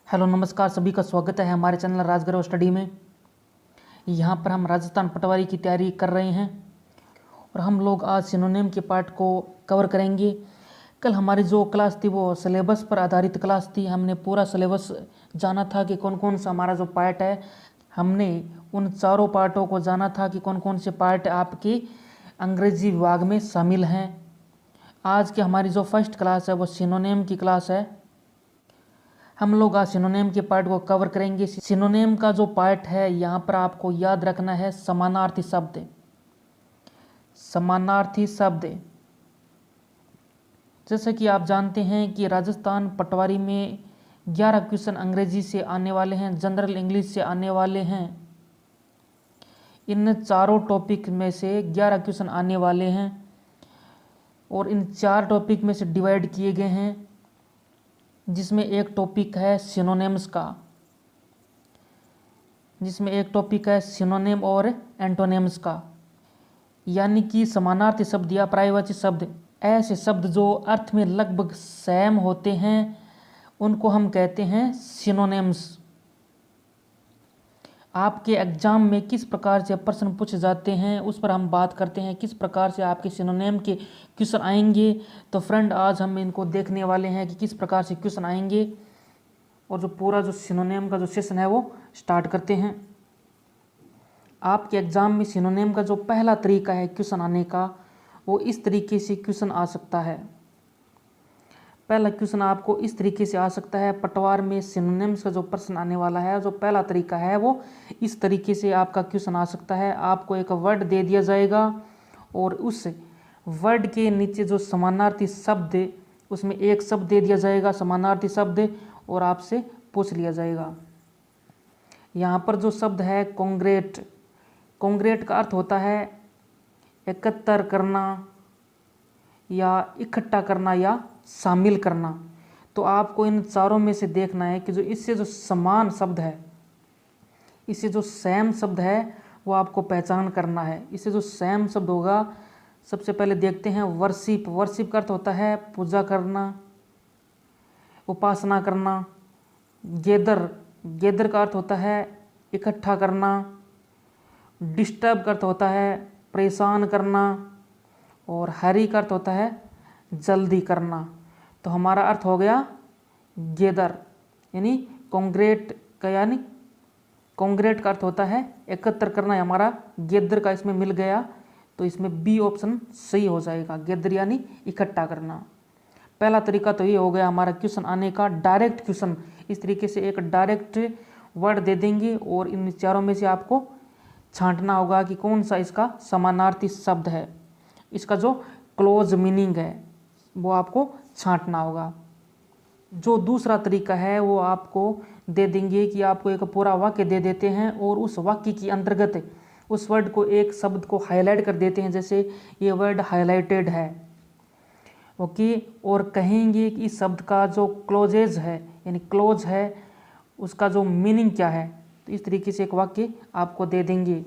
Hello नमस्कार, सभी का स्वागत है हमारे चैनल राजगढ़ स्टडी में। यहाँ पर हम राजस्थान पटवारी की तैयारी कर रहे हैं और हम लोग आज सिनोनिम के पार्ट को कवर करेंगे। कल हमारी जो क्लास थी वो सिलेबस पर आधारित क्लास थी। हमने पूरा सिलेबस जाना था कि कौन कौन सा हमारा जो पार्ट है, हमने उन चारों पार्टों को जाना था कि कौन कौन से पार्ट आपके अंग्रेजी विभाग में शामिल हैं। आज की हमारी जो फर्स्ट क्लास है वो सिनोनिम की क्लास है। हम लोग आज सिनोनिम के पार्ट को कवर करेंगे। सिनोनिम का जो पार्ट है यहाँ पर आपको याद रखना है समानार्थी शब्द। समानार्थी शब्द जैसे कि आप जानते हैं कि राजस्थान पटवारी में 11 क्वेश्चन अंग्रेजी से आने वाले हैं, जनरल इंग्लिश से आने वाले हैं। इन चारों टॉपिक में से 11 क्वेश्चन आने वाले हैं और इन 4 टॉपिक में से डिवाइड किए गए हैं, जिसमें एक टॉपिक है सिनोनिम्स का, जिसमें एक टॉपिक है सिनोनिम और एंटोनिम्स का। यानी कि समानार्थी शब्द या पर्यायवाची शब्द, ऐसे शब्द जो अर्थ में लगभग सेम होते हैं, उनको हम कहते हैं सिनोनिम्स। आपके एग्जाम में किस प्रकार से प्रश्न पूछे जाते हैं उस पर हम बात करते हैं, किस प्रकार से आपके सिनोनिम के क्वेश्चन आएंगे। तो फ्रेंड, आज हम इनको देखने वाले हैं कि किस प्रकार से क्वेश्चन आएंगे और जो पूरा जो सिनोनिम का जो सेशन है वो स्टार्ट करते हैं। आपके एग्जाम में सिनोनिम का जो पहला तरीका है क्वेश्चन आने का, वो इस तरीके से क्वेश्चन आ सकता है। पहला क्वेश्चन आपको इस तरीके से आ सकता है। पटवार में सिनोनिम्स का जो प्रश्न आने वाला है, जो पहला तरीका है वो इस तरीके से आपका क्वेश्चन आ सकता है। आपको एक वर्ड दे दिया जाएगा और उस वर्ड के नीचे जो समानार्थी शब्द, उसमें एक शब्द दे दिया जाएगा समानार्थी शब्द, और आपसे पूछ लिया जाएगा। यहाँ पर जो शब्द है कॉन्ग्रेट, कॉन्ग्रेट का अर्थ होता है एकत्र करना या इकट्ठा करना या शामिल करना। तो आपको इन चारों में से देखना है कि जो इससे जो समान शब्द है, इससे जो सेम शब्द है वो आपको पहचान करना है। इससे जो सेम शब्द होगा, सबसे पहले देखते हैं वर्शिप। वर्शिप का अर्थ होता है पूजा करना, उपासना करना। गेदर, गेदर का अर्थ होता है इकट्ठा करना। डिस्टर्ब का अर्थ होता है परेशान करना। और हरी का अर्थ होता है जल्दी करना। तो हमारा अर्थ हो गया गेदर, यानी कॉन्ग्रेट का, यानी कॉन्ग्रेट का अर्थ होता है एकत्र करना। हमारा गेदर का इसमें मिल गया, तो इसमें बी ऑप्शन सही हो जाएगा, गेदर यानी इकट्ठा करना। पहला तरीका तो ये हो गया हमारा क्वेश्चन आने का, डायरेक्ट क्वेश्चन। इस तरीके से एक डायरेक्ट वर्ड दे देंगे और इन चारों में से आपको छांटना होगा कि कौन सा इसका समानार्थी शब्द है, इसका जो क्लोज मीनिंग है वो आपको छांटना होगा। जो दूसरा तरीका है वो आपको दे देंगे कि आपको एक पूरा वाक्य दे देते हैं और उस वाक्य के अंतर्गत उस वर्ड को, एक शब्द को हाईलाइट कर देते हैं। जैसे ये वर्ड हाईलाइटेड है, ओके, और कहेंगे कि इस शब्द का जो क्लोजेज है, यानी क्लोज है, उसका जो मीनिंग क्या है। तो इस तरीके से एक वाक्य आपको दे देंगे।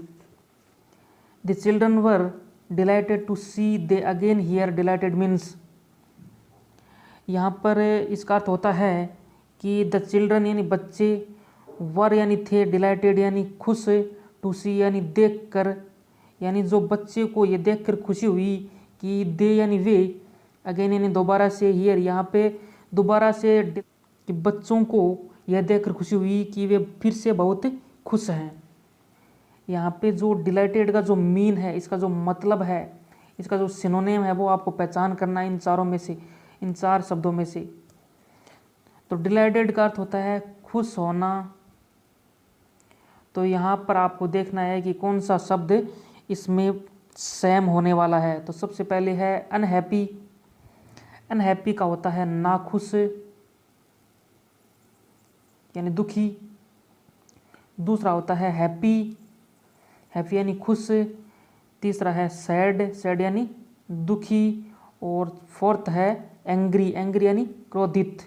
The children were delighted to see they again here. Delighted means, यहाँ पर इसका अर्थ होता है कि द चिल्ड्रन यानी बच्चे, वर यानी थे, डिलाइटेड यानी खुश, टू सी यानी देख कर, यानी जो बच्चे को ये देख कर खुशी हुई कि दे यानी वे, अगेन यानी दोबारा से, हियर यहाँ पे दोबारा से, कि बच्चों को यह देख कर खुशी हुई कि वे फिर से बहुत खुश हैं। यहाँ पे जो डिलाइटेड का जो मीन है, इसका जो मतलब है, इसका जो सिनोनिम है वो आपको पहचान करना है इन चारों में से, इन 4 शब्दों में से। तो डिलाइटेड का अर्थ होता है खुश होना। तो यहाँ पर आपको देखना है कि कौन सा शब्द इसमें सेम होने वाला है। तो सबसे पहले है अनहैप्पी। अनहैप्पी का होता है नाखुश, यानी दुखी। दूसरा होता है हैप्पी, हैप्पी यानी खुश। तीसरा है सैड, सैड यानी दुखी। और फोर्थ है एंग्री, एंग्री यानी क्रोधित।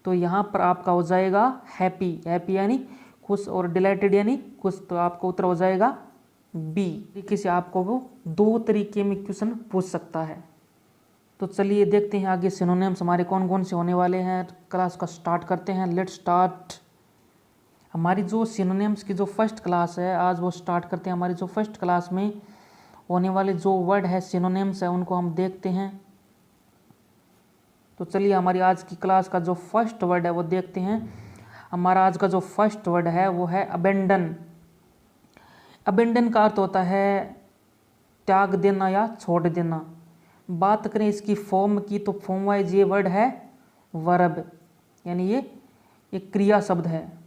तो यहाँ पर आपका हो जाएगा हैप्पी, हैप्पी यानी खुश, और डिलाइटेड यानी खुश। तो आपका उत्तर हो जाएगा बी। तरीके से आपको वो 2 तरीके में क्वेश्चन पूछ सकता है। तो चलिए देखते हैं आगे सिनोनिम्स हमारे कौन कौन से होने वाले हैं। क्लास का स्टार्ट करते हैं। Let's start. हमारी जो सिनोनिम्स की जो फर्स्ट क्लास है आज वो स्टार्ट करते हैं। हमारी जो फर्स्ट क्लास में होने वाले जो वर्ड है सिनोनिम्स है उनको हम देखते हैं। तो चलिए हमारी आज की क्लास का जो फर्स्ट वर्ड है वो देखते हैं। हमारा आज का जो फर्स्ट वर्ड है वो है अबेंडन। अबेंडन का अर्थ होता है त्याग देना या छोड़ देना। बात करें इसकी फॉर्म की तो फॉर्म वाइज ये वर्ड है वर्ब, यानी ये एक क्रिया शब्द है।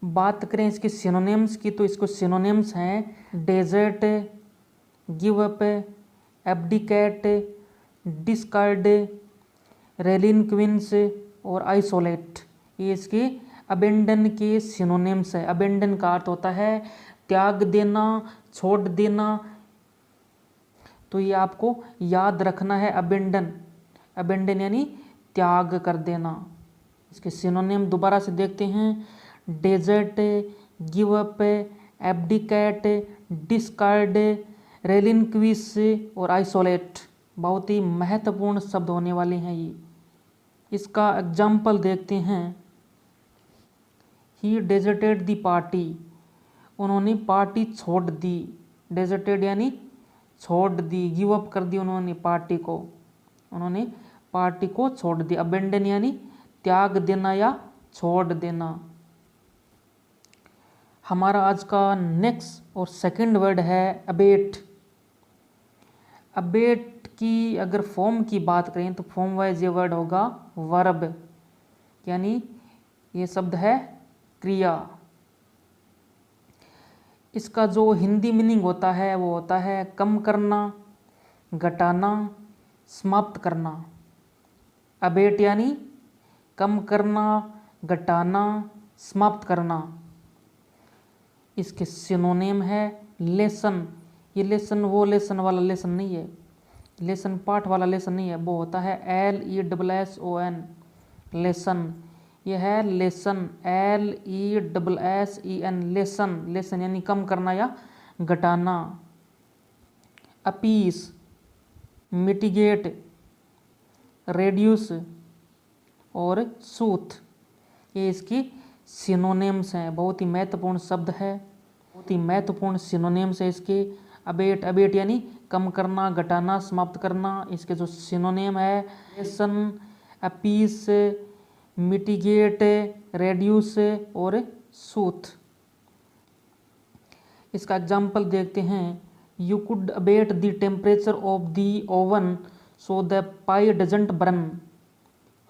बात करें इसके सिनोनिम्स की तो इसको सिनोनिम्स हैं desert, give up, abdicate, discard, relinquish और आइसोलेट। ये इसके अबेंडन के सिनोनिम्स है। अबेंडन का अर्थ होता है त्याग देना, छोड़ देना। तो ये आपको याद रखना है अबेंडन। अबेंडन यानी त्याग कर देना। इसके सिनोनिम दोबारा से देखते हैं। Desert, give up, abdicate, discard, relinquish और आइसोलेट। बहुत ही महत्वपूर्ण शब्द होने वाले हैं ये। इसका एग्जाम्पल देखते हैं। ही डेजर्टेड दी पार्टी। उन्होंने पार्टी छोड़ दी। डेजर्टेड यानी छोड़ दी, गिव अप कर दी उन्होंने पार्टी को। उन्होंने पार्टी को छोड़ दी। अबेंडन यानी त्याग देना या छोड़ देना। हमारा आज का नेक्स्ट और सेकंड वर्ड है अबेट। अबेट की अगर फॉर्म की बात करें तो फॉर्म वाइज ये वर्ड होगा वर्ब, यानी ये शब्द है क्रिया। इसका जो हिंदी मीनिंग होता है वो होता है कम करना, घटाना, समाप्त करना। अबेट यानी कम करना, घटाना, समाप्त करना। इसके सिनोनिम है लेसन। ये लेसन वो लेसन वाला लेसन नहीं है, लेसन पाठ वाला लेसन नहीं है, वो होता है LESSON लेसन। यह है लेसन, LESSEN लेसन। लेसन यानी कम करना या घटाना। अपीस, मिटिगेट, रेड्यूस और सूथ, ये इसकी सिनोनिम्स हैं। बहुत ही महत्वपूर्ण शब्द है, बहुत ही महत्वपूर्ण सिनोनिम्स है इसके। अबेट, अबेट यानी कम करना, घटाना, समाप्त करना। इसके जो सिनोनिम है लेसन, अपीस, मिटिगेट, रेड्यूस और सूथ। इसका एग्जाम्पल देखते हैं। You could abate the temperature of the oven so the pi doesn't burn.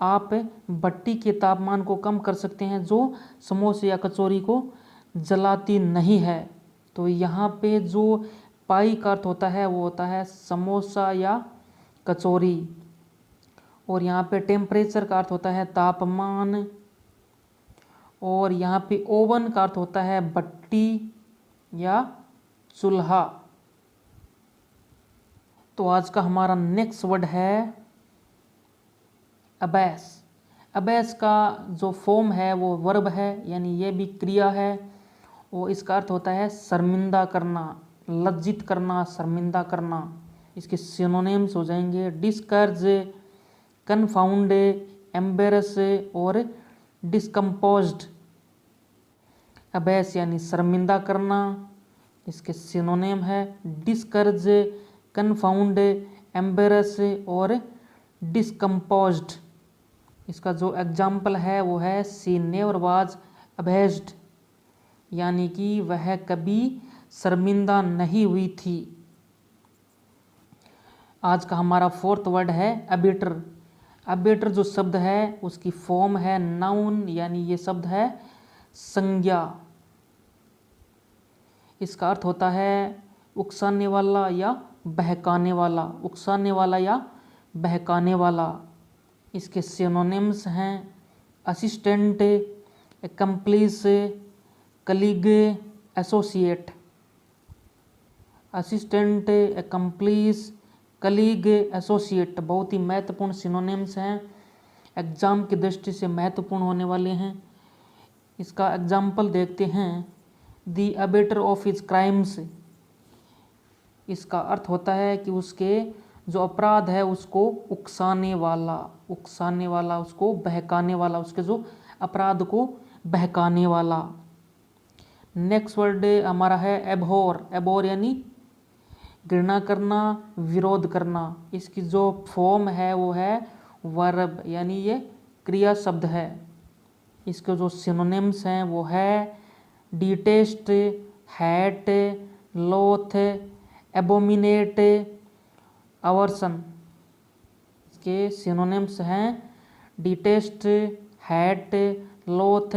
आप भट्टी के तापमान को कम कर सकते हैं जो समोसे या कचौरी को जलाती नहीं है। तो यहाँ पे जो पाई का अर्थ होता है वो होता है समोसा या कचौरी, और यहाँ पे टेम्परेचर का अर्थ होता है तापमान, और यहाँ पे ओवन का अर्थ होता है भट्टी या चूल्हा। तो आज का हमारा नेक्स्ट वर्ड है अबैस। अबैस का जो फॉर्म है वो वर्ब है, यानी ये भी क्रिया है, और इसका अर्थ होता है शर्मिंदा करना, लज्जित करना, शर्मिंदा करना। इसके सिनोनिम्स हो जाएंगे डिस्करेज, कन्फाउंड, एम्बेरस और डिस्कम्पोज्ड। अबैस यानी शर्मिंदा करना। इसके सिनोनिम है डिस्करेज, कन्फाउंड, एम्बेरस और डिस्कम्पोज्ड। इसका जो एग्जाम्पल है वो है शी नेवर वाज अबेस्ड, यानी कि वह कभी शर्मिंदा नहीं हुई थी। आज का हमारा फोर्थ वर्ड है अबेटर। अबेटर जो शब्द है उसकी फॉर्म है नाउन, यानी ये शब्द है संज्ञा। इसका अर्थ होता है उकसाने वाला या बहकाने वाला, उकसाने वाला या बहकाने वाला। इसके सिनोनिम्स हैं assistant, accomplice, colleague, associate. Assistant, accomplice, colleague, associate बहुत ही महत्वपूर्ण सिनोनिम्स हैं, एग्जाम की दृष्टि से महत्वपूर्ण होने वाले हैं। इसका एग्जाम्पल देखते हैं। The abettor of his crimes. इसका अर्थ होता है कि उसके जो अपराध है उसको उकसाने वाला, उसको बहकाने वाला, उसके जो अपराध को बहकाने वाला। नेक्स्ट वर्ड हमारा है एबहोर। एबहोर यानी घृणा करना, विरोध करना। इसकी जो फॉर्म है वो है वर्ब, यानी ये क्रिया शब्द है। इसके जो सिनोनिम्स हैं वो है डिटेस्ट, हैट, लोथ, एबोमिनेट, अवर्सन। इसके सिनोनिम्स हैं डिटेस्ट, हैट, लोथ,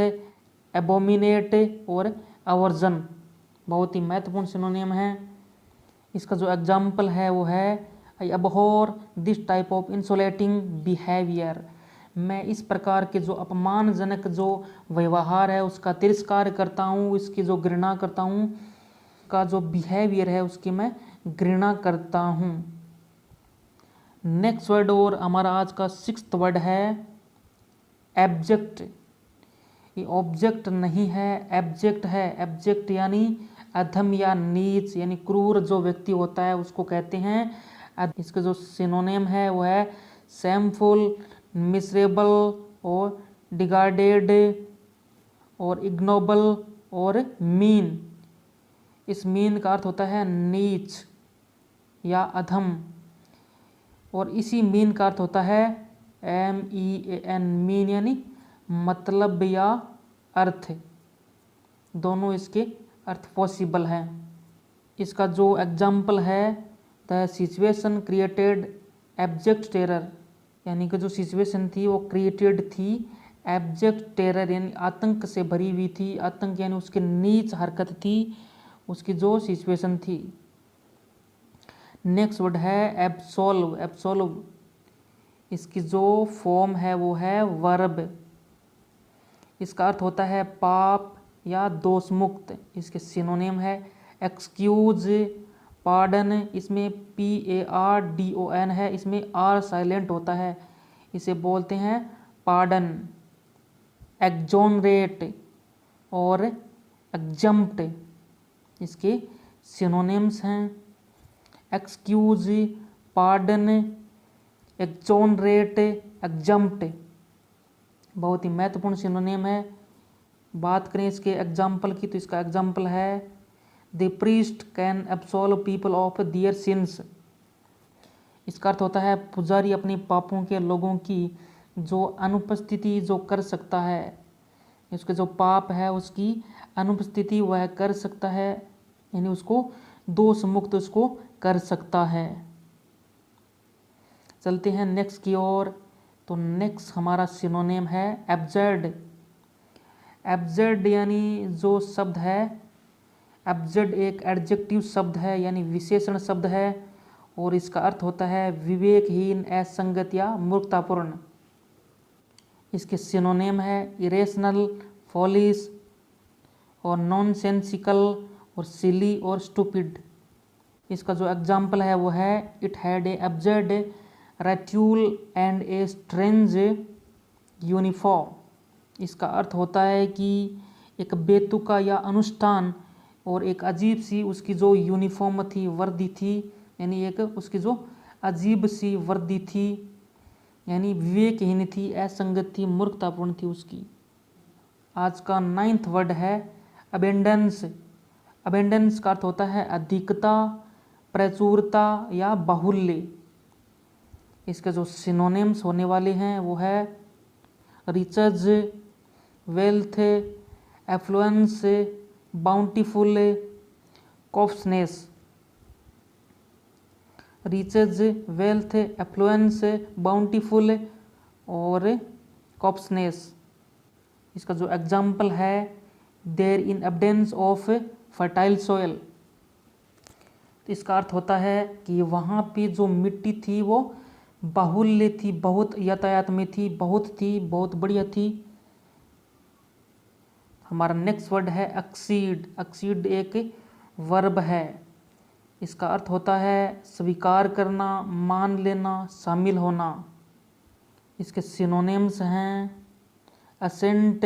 एबोमिनेट और अवर्जन। बहुत ही महत्वपूर्ण सिनोनिम है। इसका जो एग्जाम्पल है वो है I abhor this type of insulting behaviour. मैं इस प्रकार के जो अपमानजनक जो व्यवहार है उसका तिरस्कार करता हूँ, इसकी जो घृणा करता हूँ, का जो बिहेवियर है उसकी मैं घृणा करता हूँ। नेक्स्ट वर्ड और हमारा आज का 6th वर्ड है एब्जेक्ट। ये ऑब्जेक्ट नहीं है, एब्जेक्ट है। एब्जेक्ट यानी अधम या नीच यानी क्रूर जो व्यक्ति होता है उसको कहते हैं। इसके जो सिनोनिम है वो है शेमफुल, मिसरेबल और डिगार्डेड और इग्नोबल और मीन। इस मीन का अर्थ होता है नीच या अधम, और इसी मीन का अर्थ होता है MEAN, मीन यानी मतलब या अर्थ। दोनों इसके अर्थ पॉसिबल हैं। इसका जो एग्जाम्पल है the situation created abject terror, यानी कि जो सिचुएशन थी वो क्रिएटेड थी एब्जेक्ट टेरर यानी आतंक से भरी हुई थी। आतंक यानी उसकी नीच हरकत थी, उसकी जो सिचुएशन थी। नेक्स्ट वर्ड है एब्सोल्व। एब्सोल्व इसकी जो फॉर्म है वो है वर्ब। इसका अर्थ होता है पाप या दोष मुक्त। इसके सिनोनिम है एक्सक्यूज, पार्डन। इसमें PARDON है, इसमें R साइलेंट होता है, इसे बोलते हैं पार्डन। एक्जोनरेट और एग्जम्प्ट इसके सिनोनिम्स हैं एक्सक्यूज, पार्डन, एक्जोनरेट, एग्जम्प्ट। बहुत ही महत्वपूर्ण सिनोनिम है। बात करें इसके एग्जाम्पल की तो इसका एग्जाम्पल है the priest can absolve people of their sins. इसका अर्थ होता है पुजारी अपने पापों के लोगों की जो अनुपस्थिति जो कर सकता है, उसके जो पाप है उसकी अनुपस्थिति वह कर सकता है, यानी उसको दोष मुक्त उसको कर सकता है। चलते हैं नेक्स्ट की ओर। तो नेक्स्ट हमारा सिनोनिम है एब्जर्ड। एब्जर्ड यानी जो शब्द है, एब्जर्ड एक एडजेक्टिव शब्द है यानी विशेषण शब्द है, और इसका अर्थ होता है विवेकहीन, असंगत या मूर्खतापूर्ण। इसके सिनोनिम है इरेशनल, फॉलिश और नॉनसेंसिकल और सिली और स्टूपिड। इसका जो एग्जाम्पल है वो है it had a absurd ritual and a strange uniform. इसका अर्थ होता है कि एक बेतुका या अनुष्ठान और एक अजीब सी उसकी जो यूनिफॉर्म थी, वर्दी थी, यानी एक उसकी जो अजीब सी वर्दी थी, यानी विवेकहीन थी, असंगत थी, मूर्खतापूर्ण थी उसकी। आज का 9th वर्ड है अबेंडेंस। अबेंडेंस का अर्थ होता है अधिकता, प्रचुरता या बाहुल्य। इसके जो सिनोनिम्स होने वाले हैं वो है riches, wealth, affluence, bountiful, copiousness. Riches, wealth, affluence, bountiful और कॉफ्सनेस। इसका जो एग्जाम्पल है there in abundance of fertile soil. इसका अर्थ होता है कि वहाँ पे जो मिट्टी थी वो बाहुल्य थी, बहुत यातायात में थी, बहुत बढ़िया थी। हमारा नेक्स्ट वर्ड है एक्सीड। एक्सीड एक वर्ब है। इसका अर्थ होता है स्वीकार करना, मान लेना, शामिल होना। इसके सिनोनिम्स हैं असेंट,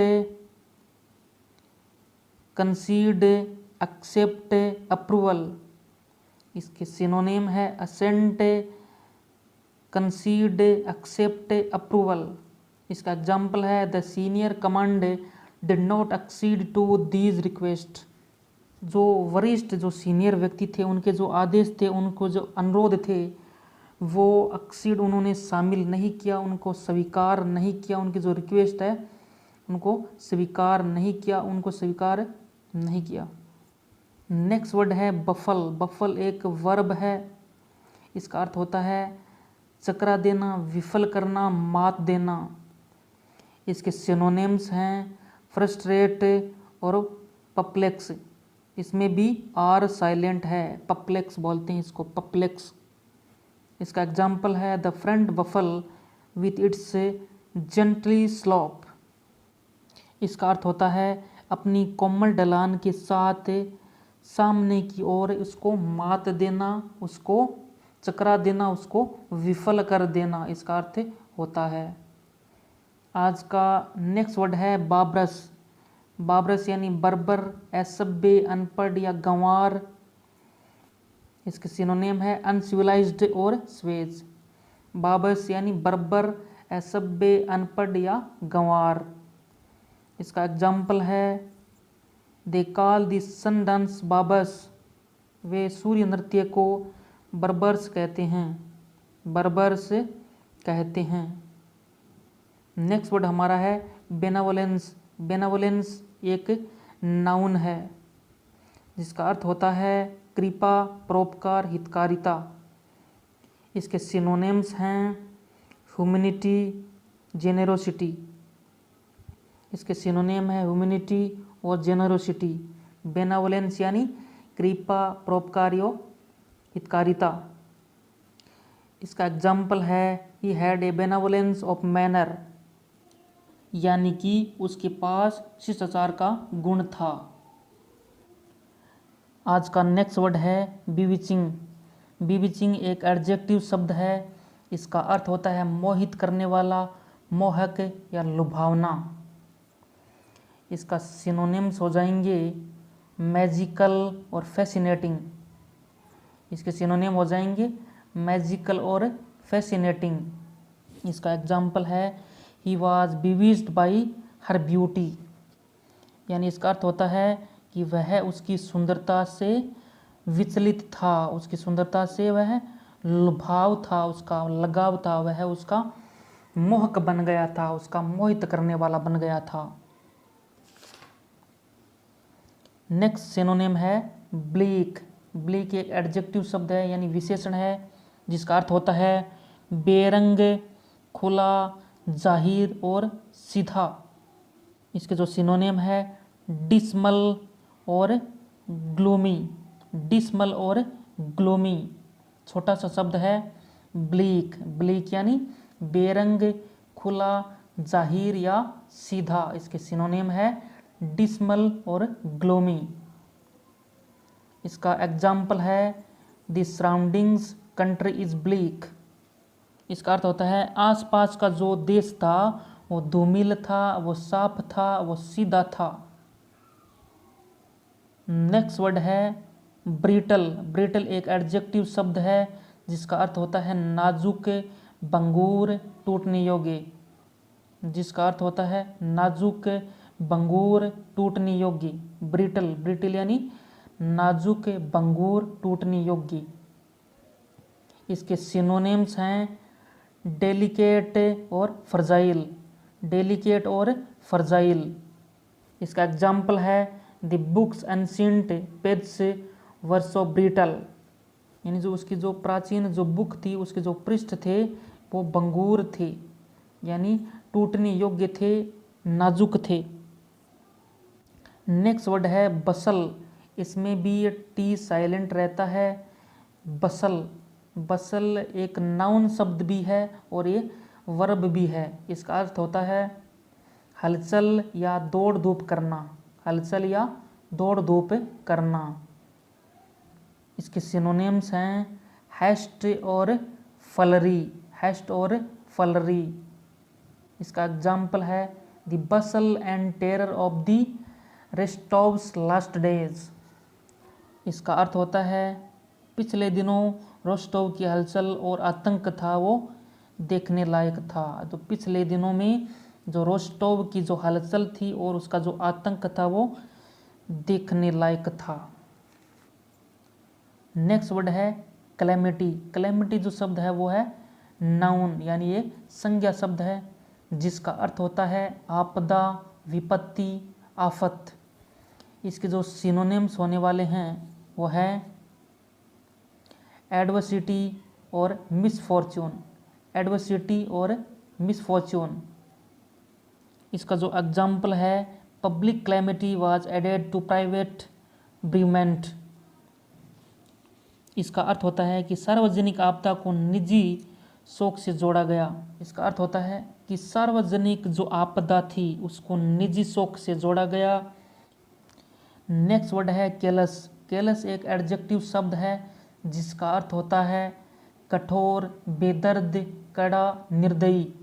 कंसीड, एक्सेप्ट, अप्रूवल। इसके सिनोनिम है असेंट, कंसीड, एक्सेप्ट, अप्रूवल। इसका एग्जाम्पल है the senior command did not accede to these request. जो वरिष्ठ जो सीनियर व्यक्ति थे उनके जो आदेश थे, उनको जो अनुरोध थे, वो एक्सीड उन्होंने शामिल नहीं किया, उनको स्वीकार नहीं किया, उनकी जो रिक्वेस्ट है उनको स्वीकार नहीं किया, उनको स्वीकार नहीं किया। नेक्स्ट वर्ड है बफल। बफल एक वर्ब है। इसका अर्थ होता है चकरा देना, विफल करना, मात देना। इसके सिनोनिम्स हैं फ्रस्ट्रेट और पप्लेक्स। इसमें भी आर साइलेंट है, पप्लेक्स बोलते हैं इसको, पप्लेक्स। इसका एग्जाम्पल है the front baffle with its gently slope. इसका अर्थ होता है अपनी कोमल ढलान के साथ सामने की ओर उसको मात देना, उसको चकरा देना, उसको विफल कर देना, इसका अर्थ होता है। आज का नेक्स्ट वर्ड है बाबरस। बाबरस यानी बर्बर, असभ्य, अनपढ़ या गंवार। इसके सिनोनिम है अनसिविलाइज्ड और स्वेज। बाबरस यानी बर्बर, असभ्य, अनपढ़ या गंवार। इसका एग्जाम्पल है they call the sun dance barbarous. वे सूर्य नृत्य को बर्बर्स कहते हैं, बर्बर्स कहते हैं। नेक्स्ट वर्ड हमारा है बेनावोलेंस। बेनावोलेंस एक नाउन है जिसका अर्थ होता है कृपा, परोपकार, हितकारिता। इसके सिनोनिम्स हैं ह्यूमैनिटी, जेनेरोसिटी। इसके सिनोनिम है ह्यूमैनिटी और जेनरोसिटी। बेनावोलेंस यानी कृपा, परोपकार और हितकारिता। इसका एग्जाम्पल है he had a benevolence of manner, यानी कि उसके पास शिष्टाचार का गुण था। आज का नेक्स्ट वर्ड है बीविचिंग। बीविचिंग एक एडजेक्टिव शब्द है। इसका अर्थ होता है मोहित करने वाला, मोहक या लुभावना। इसका सिनोनिम्स हो जाएंगे मैजिकल और फैसिनेटिंग। इसके सिनोनिम हो जाएंगे मैजिकल और फैसिनेटिंग। इसका एग्जाम्पल है he was bewitched by her beauty, यानी इसका अर्थ होता है कि वह उसकी सुंदरता से विचलित था, उसकी सुंदरता से वह लुभाव था, उसका लगाव था, वह उसका मोहक बन गया था, उसका मोहित करने वाला बन गया था। नेक्स्ट सिनोनिम है ब्लीक। ब्लीक एक एडजेक्टिव शब्द है यानी विशेषण है जिसका अर्थ होता है बेरंग, खुला, जाहिर और सीधा। इसके जो सिनोनिम है डिस्मल और ग्लूमी। डिस्मल और ग्लूमी छोटा सा शब्द है ब्लीक। ब्लीक यानी बेरंग, खुला, जाहिर या सीधा। इसके सिनोनिम है डिस्मल और ग्लोमी। इसका एग्जाम्पल है the surroundings country is bleak. इसका अर्थ होता है आसपास का जो देश था वो धूमिल था, वो साफ था, वो सीधा था। नेक्स्ट वर्ड है ब्रिटल। ब्रिटल एक एडजेक्टिव शब्द है जिसका अर्थ होता है नाजुक, बंगूर, टूटने योग्य। जिसका अर्थ होता है नाजुक, बंगूर, टूटने योग्य। ब्रिटल, ब्रिटल यानी नाजुक, बंगूर, टूटने योग्य। इसके सिनोनिम्स हैं डेलिकेट और फ्रजाइल। डेलिकेट और फ्रजाइल। इसका एग्जाम्पल है the books ancient pages were so brittle, यानी जो उसकी जो प्राचीन जो बुक थी उसके जो पृष्ठ थे वो बंगूर थे, यानी टूटने योग्य थे, नाजुक थे। नेक्स्ट वर्ड है बसल। इसमें भी टी साइलेंट रहता है। बसल, बसल एक नाउन शब्द भी है और ये वर्ब भी है। इसका अर्थ होता है हलचल या दौड़ धूप करना। हलचल या दौड़ धूप करना। इसके सिनोनिम्स हैं हैस्ट और फलरी। हैस्ट और फलरी। इसका एग्जाम्पल है the bustle and terror of the रेस्टॉव्स लास्ट डेज। इसका अर्थ होता है पिछले दिनों रोस्टोव की हलचल और आतंक था वो देखने लायक था। तो पिछले दिनों में जो रोस्टोव की जो हलचल थी और उसका जो आतंक था वो देखने लायक था। नेक्स्ट वर्ड है कैलेमिटी। कैलेमिटी जो शब्द है वो है नाउन यानी ये संज्ञा शब्द है जिसका अर्थ होता है आपदा, विपत्ति, आफत। इसके जो सिनोनिम्स होने वाले हैं वो है एडवर्सिटी और मिसफॉर्च्यून। एडवर्सिटी और मिसफॉर्च्यून। इसका जो एग्जाम्पल है public calamity was added to private bereavement. इसका अर्थ होता है कि सार्वजनिक आपदा को निजी शोक से जोड़ा गया। इसका अर्थ होता है कि सार्वजनिक जो आपदा थी उसको निजी शोक से जोड़ा गया। नेक्स्ट वर्ड है केलस। केलस एक एडजेक्टिव शब्द है जिसका अर्थ होता है कठोर, बेदर्द, कड़ा, निर्दयी।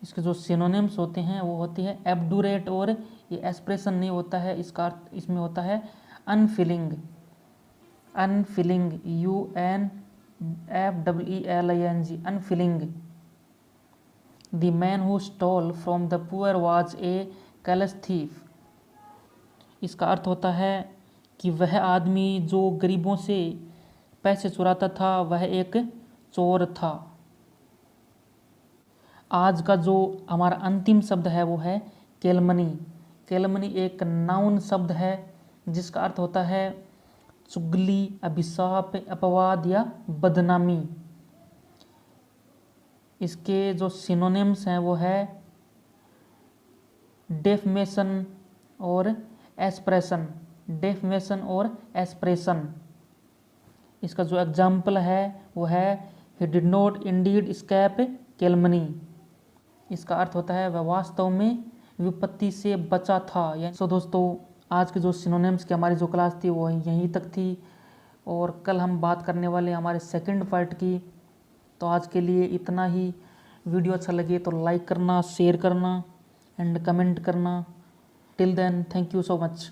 इसके जो सिनोनिम्स होते हैं वो होती है एब्डूरेट और ये एक्सप्रेशन नहीं होता है, इसका अर्थ इसमें होता है unfailing. Unfailing, UNFEELING, unfailing. The man who stole from the poor was a callus thief. इसका अर्थ होता है कि वह आदमी जो गरीबों से पैसे चुराता था वह एक चोर था। आज का जो हमारा अंतिम शब्द है वो है कैलमनी। कैलमनी एक नाउन शब्द है जिसका अर्थ होता है चुगली, अभिशाप, अपवाद या बदनामी। इसके जो सिनोनिम्स हैं वो है डेफमेशन और एस्प्रेशन। डेफमेशन और एस्प्रेशन। इसका जो एग्जाम्पल है वो है he did not Indeed escape कैलमनी। इसका अर्थ होता है वह वास्तव में विपत्ति से बचा था। सो दोस्तों आज के जो सिनोनिम्स की हमारी जो क्लास थी वो यहीं तक थी और कल हम बात करने वाले हमारे सेकंड पार्ट की। तो आज के लिए इतना ही। वीडियो अच्छा लगे तो लाइक करना, शेयर करना एंड कमेंट करना। Till then thank you so much.